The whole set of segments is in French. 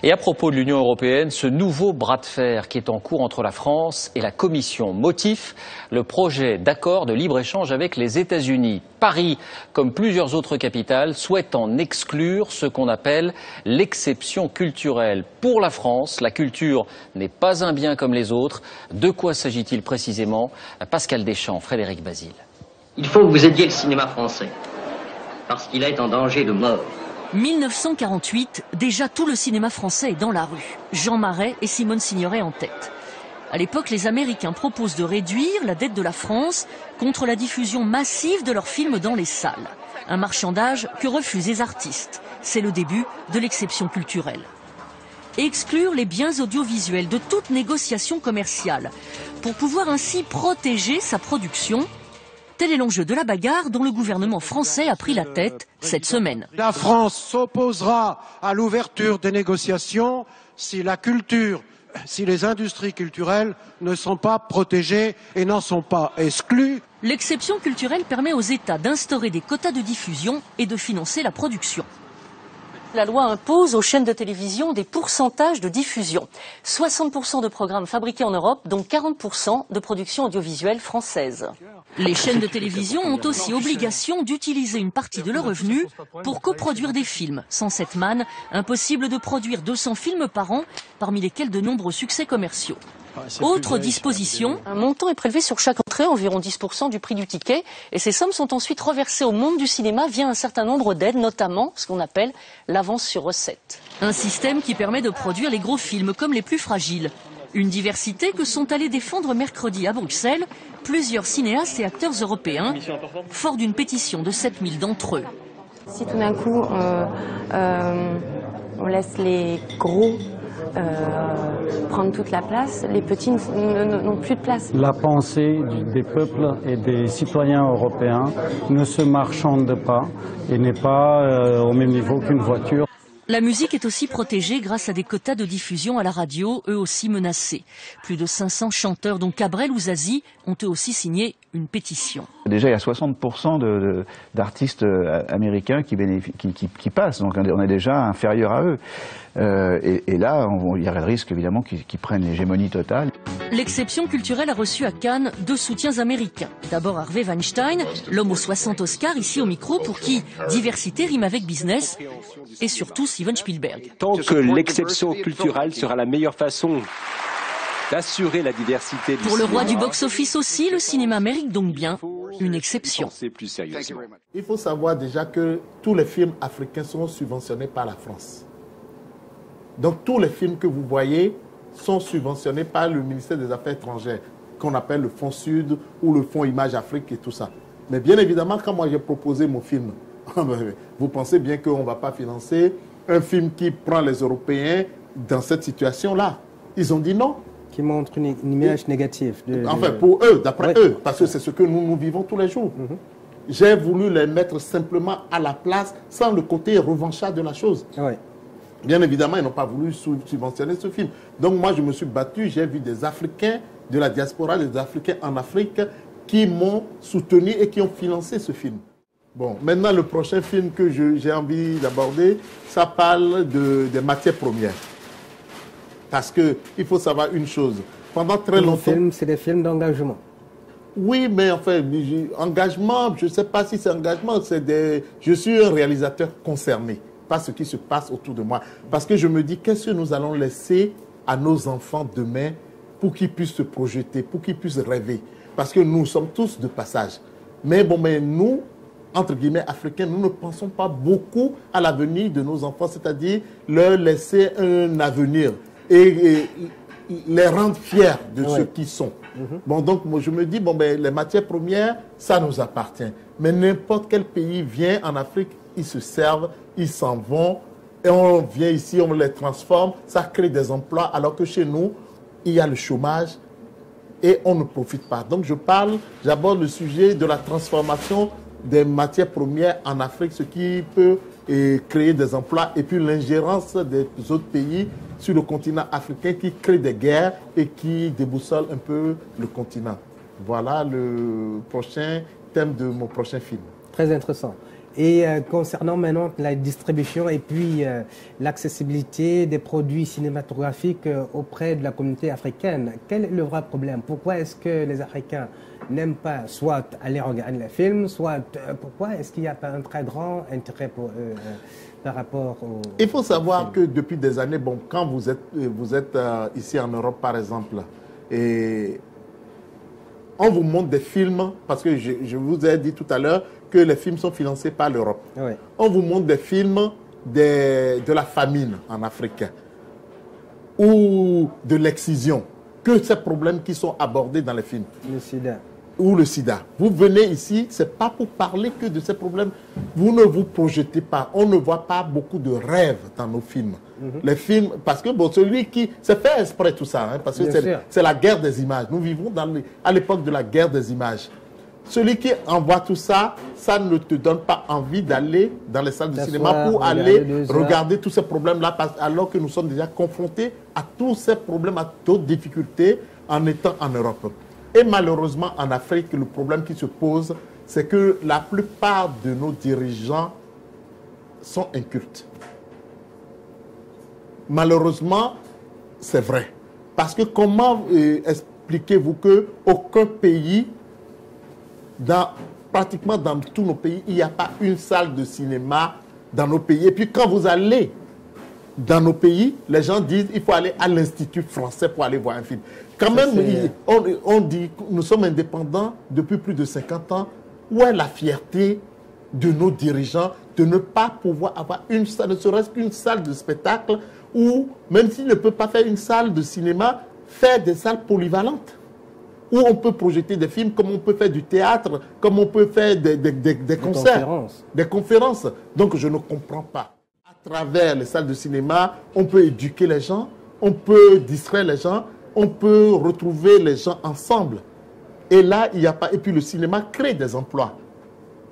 Et à propos de l'Union européenne, ce nouveau bras de fer qui est en cours entre la France et la Commission. Motif, le projet d'accord de libre-échange avec les États-Unis. Paris, comme plusieurs autres capitales, souhaite en exclure ce qu'on appelle l'exception culturelle. Pour la France, la culture n'est pas un bien comme les autres. De quoi s'agit-il précisément? Pascal Deschamps, Frédéric Basile. Il faut que vous aidiez le cinéma français, parce qu'il est en danger de mort. 1948, déjà tout le cinéma français est dans la rue. Jean Marais et Simone Signoret en tête. À l'époque, les Américains proposent de réduire la dette de la France contre la diffusion massive de leurs films dans les salles. Un marchandage que refusent les artistes. C'est le début de l'exception culturelle. Exclure les biens audiovisuels de toute négociation commerciale pour pouvoir ainsi protéger sa production. Tel est l'enjeu de la bagarre dont le gouvernement français a pris la tête cette semaine. La France s'opposera à l'ouverture des négociations si la culture, si les industries culturelles ne sont pas protégées et n'en sont pas exclues. L'exception culturelle permet aux États d'instaurer des quotas de diffusion et de financer la production. La loi impose aux chaînes de télévision des pourcentages de diffusion. 60% de programmes fabriqués en Europe, dont 40% de production audiovisuelle française. Les chaînes de télévision ont aussi obligation d'utiliser une partie de leurs revenus pour coproduire des films. Sans cette manne, impossible de produire 200 films par an, parmi lesquels de nombreux succès commerciaux. Autre disposition, un montant est prélevé sur chaque entrée, environ 10% du prix du ticket, et ces sommes sont ensuite reversées au monde du cinéma via un certain nombre d'aides, notamment ce qu'on appelle l'avance sur recette. Un système qui permet de produire les gros films comme les plus fragiles. Une diversité que sont allés défendre mercredi à Bruxelles plusieurs cinéastes et acteurs européens, forts d'une pétition de 7000 d'entre eux. Si tout d'un coup on laisse les gros prendre toute la place, les petits n'ont plus de place. La pensée des peuples et des citoyens européens ne se marchande pas et n'est pas au même niveau qu'une voiture. La musique est aussi protégée grâce à des quotas de diffusion à la radio, eux aussi menacés. Plus de 500 chanteurs, dont Cabrel ou Zazie, ont eux aussi signé une pétition. Déjà, il y a 60% d'artistes américains qui passent, donc on est déjà inférieur à eux. Et là, il y a le risque évidemment qu'ils prennent l'hégémonie totale. L'exception culturelle a reçu à Cannes 2 soutiens américains. D'abord Harvey Weinstein, l'homme aux 60 Oscars, ici au micro, pour qui diversité rime avec business, et surtout Steven Spielberg. Tant que l'exception culturelle sera la meilleure façon d'assurer la diversité du Pour le roi du box-office aussi, le cinéma mérite donc bien une exception. Il faut savoir déjà que tous les films africains sont subventionnés par la France. Donc tous les films que vous voyez sont subventionnés par le ministère des Affaires étrangères, qu'on appelle le Fonds Sud ou le Fonds Image Afrique et tout ça. Mais bien évidemment, quand moi j'ai proposé mon film, vous pensez bien qu'on ne va pas financer un film qui prend les Européens dans cette situation-là. Ils ont dit non. Qui montre une image négative. Enfin, pour eux, d'après eux, parce que c'est ce que nous vivons tous les jours. J'ai voulu les mettre simplement à la place, sans le côté revanchard de la chose. Bien évidemment, ils n'ont pas voulu subventionner ce film. Donc moi, je me suis battu, j'ai vu des Africains de la diaspora, des Africains en Afrique, qui m'ont soutenu et qui ont financé ce film. Bon, maintenant, le prochain film que j'ai envie d'aborder, ça parle des matières premières. Parce qu'il faut savoir une chose. Pendant très longtemps... C'est des films d'engagement. Oui, mais enfin, engagement, je ne sais pas si c'est engagement, je suis un réalisateur concerné par ce qui se passe autour de moi. Parce que je me dis, qu'est-ce que nous allons laisser à nos enfants demain pour qu'ils puissent se projeter, pour qu'ils puissent rêver. Parce que nous sommes tous de passage. Mais bon, mais nous, entre guillemets, Africains, nous ne pensons pas beaucoup à l'avenir de nos enfants, c'est-à-dire leur laisser un avenir et les rendre fiers de ce qu'ils sont. Bon, donc, moi, je me dis, bon, ben, les matières premières, ça nous appartient. Mais n'importe quel pays vient en Afrique, ils se servent, ils s'en vont, et on vient ici, on les transforme, ça crée des emplois, alors que chez nous, il y a le chômage et on ne profite pas. Donc, j'aborde le sujet de la transformation des matières premières en Afrique, ce qui peut créer des emplois, et puis l'ingérence des autres pays sur le continent africain qui crée des guerres et qui déboussole un peu le continent. Voilà le prochain thème de mon prochain film. Très intéressant. Et concernant maintenant la distribution et puis l'accessibilité des produits cinématographiques auprès de la communauté africaine, quel est le vrai problème? Pourquoi est-ce que les Africains n'aiment pas soit aller regarder les films, soit pourquoi est-ce qu'il n'y a pas un très grand intérêt pour eux par rapport au... Il faut savoir que depuis des années, bon, quand vous êtes ici en Europe par exemple, et on vous montre des films, parce que je vous ai dit tout à l'heure que les films sont financés par l'Europe. Oui. On vous montre des films de la famine en Afrique ou de l'excision, que ces problèmes qui sont abordés dans les films. Le sida. Ou le sida. Vous venez ici, ce n'est pas pour parler que de ces problèmes. Vous ne vous projetez pas. On ne voit pas beaucoup de rêves dans nos films. Les films, parce que bon, celui qui... C'est fait exprès tout ça, hein, parce que c'est la guerre des images. Nous vivons à l'époque de la guerre des images. Celui qui envoie tout ça, ça ne te donne pas envie d'aller dans les salles de cinéma pour aller regarder tous ces problèmes-là, alors que nous sommes déjà confrontés à tous ces problèmes, à d'autres difficultés en étant en Europe. Et malheureusement, en Afrique, le problème qui se pose, c'est que la plupart de nos dirigeants sont incultes. Malheureusement, c'est vrai. Parce que comment expliquez-vous qu'aucun pays, pratiquement dans tous nos pays, il n'y a pas une salle de cinéma dans nos pays. Et puis quand vous allez dans nos pays, les gens disent qu'il faut aller à l'Institut français pour aller voir un film. Quand même, on dit que nous sommes indépendants depuis plus de 50 ans. Où est la fierté de nos dirigeants de ne pas pouvoir avoir une salle, ne serait-ce qu'une salle de spectacle, ou même s'il ne peut pas faire une salle de cinéma, faire des salles polyvalentes où on peut projeter des films, comme on peut faire du théâtre, comme on peut faire des concerts, des conférences. Donc je ne comprends pas. À travers les salles de cinéma, on peut éduquer les gens, on peut distraire les gens, on peut retrouver les gens ensemble. Et là, il n'y a pas... Et puis le cinéma crée des emplois.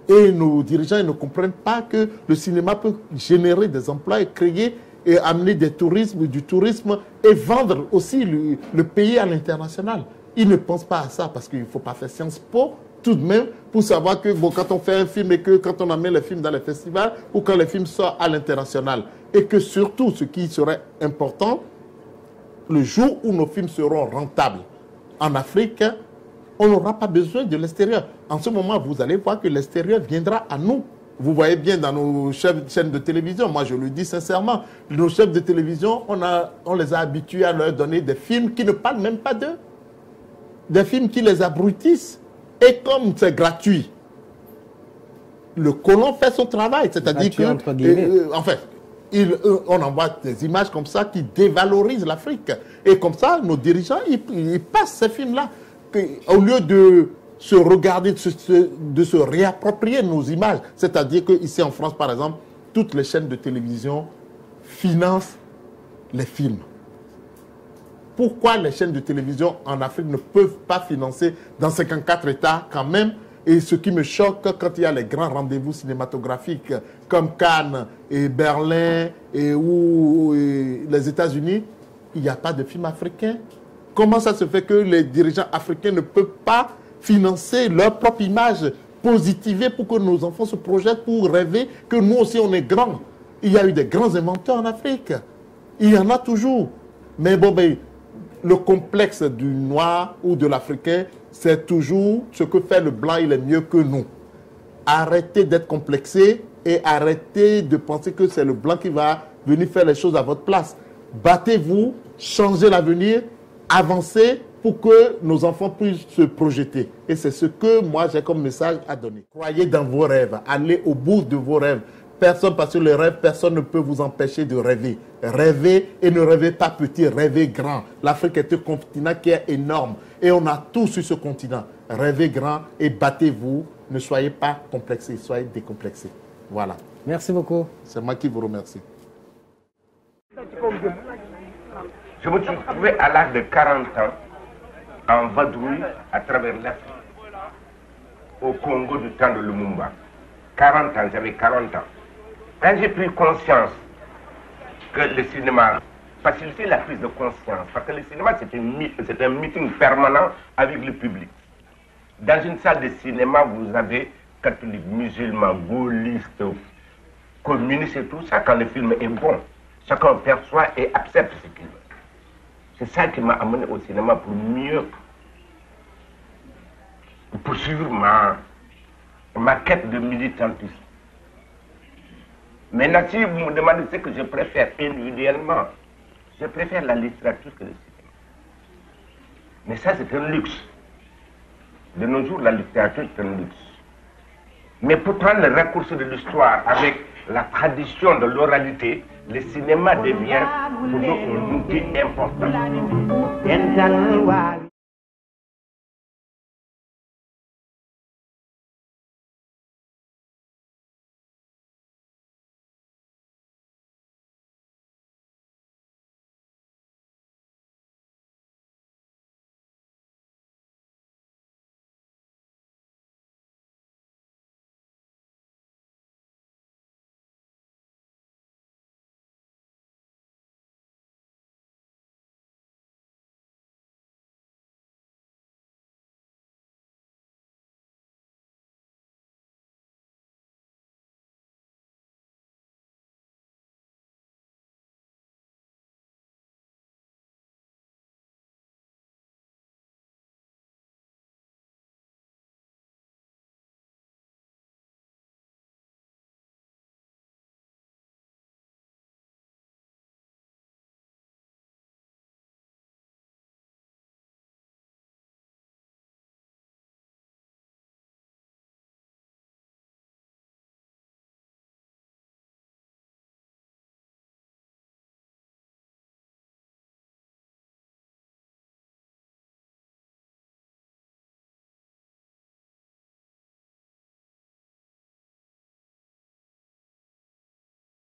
Et nos dirigeants ne comprennent pas que le cinéma peut générer des emplois et créer et amener du tourisme et vendre aussi le pays à l'international. Ils ne pensent pas à ça parce qu'il ne faut pas faire Sciences Po tout de même pour savoir que bon, quand on fait un film et que quand on amène les films dans les festivals ou quand les films sortent à l'international. Et que surtout, ce qui serait important, le jour où nos films seront rentables en Afrique, on n'aura pas besoin de l'extérieur. En ce moment, vous allez voir que l'extérieur viendra à nous. Vous voyez bien dans nos chefs de chaîne de télévision, moi je le dis sincèrement, nos chefs de télévision, on les a habitués à leur donner des films qui ne parlent même pas d'eux. Des films qui les abrutissent. Et comme c'est gratuit, le colon fait son travail. C'est-à-dire que, en fait, on envoie des images comme ça qui dévalorisent l'Afrique. Et comme ça, nos dirigeants, ils passent ces films-là. Au lieu de se regarder, de se réapproprier nos images. C'est-à-dire qu'ici en France, par exemple, toutes les chaînes de télévision financent les films. Pourquoi les chaînes de télévision en Afrique ne peuvent pas financer dans 54 États quand même? Et ce qui me choque, quand il y a les grands rendez-vous cinématographiques comme Cannes et Berlin ou les États-Unis, il n'y a pas de films africains. Comment ça se fait que les dirigeants africains ne peuvent pas financer leur propre image, positiver pour que nos enfants se projettent, pour rêver que nous aussi on est grands? Il y a eu des grands inventeurs en Afrique. Il y en a toujours. Mais bon, le complexe du noir ou de l'Africain, c'est toujours ce que fait le blanc, il est mieux que nous. Arrêtez d'être complexé et arrêtez de penser que c'est le blanc qui va venir faire les choses à votre place. Battez-vous, changez l'avenir, avancez pour que nos enfants puissent se projeter. Et c'est ce que moi j'ai comme message à donner. Croyez dans vos rêves, allez au bout de vos rêves. Personne, parce que les rêves, personne ne peut vous empêcher de rêver. Rêvez et ne rêvez pas petit, rêvez grand. L'Afrique est un continent qui est énorme et on a tout sur ce continent. Rêvez grand et battez-vous. Ne soyez pas complexés, soyez décomplexés. Voilà. Merci beaucoup. C'est moi qui vous remercie. Je me suis trouvé à l'âge de 40 ans en vadrouille à travers l'Afrique, au Congo du temps de Lumumba. 40 ans, j'avais 40 ans. Quand j'ai pris conscience que le cinéma facilitait la prise de conscience, parce que le cinéma c'est un meeting permanent avec le public. Dans une salle de cinéma, vous avez catholiques, musulmans, gaullistes, communistes et tout ça, quand le film est bon, chacun perçoit et accepte ce qu'il veut. C'est ça qui m'a amené au cinéma pour mieux poursuivre ma quête de militantisme. Maintenant, si vous me demandez ce que je préfère individuellement, je préfère la littérature que le cinéma. Mais ça, c'est un luxe. De nos jours, la littérature est un luxe. Mais pour prendre le raccourci de l'histoire avec la tradition de l'oralité, le cinéma devient pour nous un outil important.